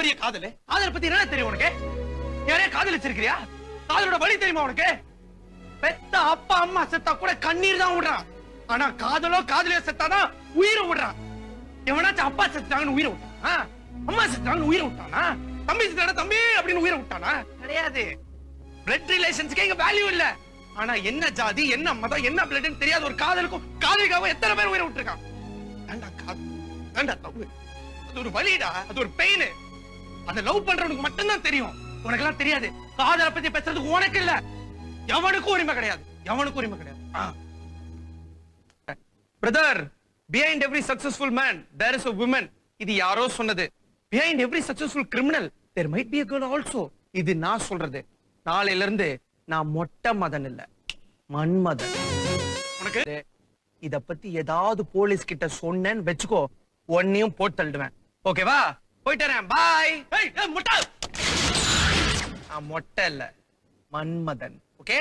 பெரிய காதல்? காதலை பத்தி என்ன தெரியும் உனக்கு? யாரே காதலிச்சிருக்கிறியா? காதலோட வழி தெரியுமா உனக்கு? பெத்த அப்பா அம்மா செத்தா கூட கண்ணீர் தான் விடுறான். ஆனா காதலோ காதலியோ செத்தாதான் உயிரை விடுறான். எவனாச்சும் அப்பா செத்துட்டாங்கன்னு உயிரை விட்டானா? அம்மா செத்துட்டாங்கன்னு உயிரை விட்டானா? தம்பி செத்தானா தம்பி அப்படின்னு உயிரை விட்டானா? கிடையாது. பிளட் ரிலேஷன்ஸ்க்கு இங்க வேல்யூ இல்ல. ஆனா என்ன ஜாதி, என்ன மதம், என்ன பிளட்னு தெரியாத ஒரு காதலுக்கும் காதலிக்காவும் எத்தனை பேர் உயிரை விட்டுருக்கான்? அது ஒரு வலிடா, அது ஒரு பெயின். அத லவ் பண்றவனுக்கு மட்டும்தான் தெரியும். உனக்கு எல்லாம் தெரியாது. காதலை பத்தி பேசுறதுக்கு உனக்கு இல்ல. எவனுக்கும் உரிமை கிடையாது. எவனுக்கும் உரிமை கிடையாது. Brother, behind every successful man there is a woman. இது யாரோ சொன்னது. behind every successful criminal there might be a girl also. இது நான் சொல்றது. நாளையில இருந்து நான் மொட்டை மதன் இல்ல, மன்மதன். உனக்கு இத பத்தி ஏதாவது போலீஸ் கிட்ட சொன்னேன்னு வெச்சுக்கோ, ஒன்னையும் போட்டு தள்ளிடுவேன். ஓகேவா? போயிட்டேன். பாய். மொட்டை. மொட்டை இல்ல, மன்மதன். ஓகே?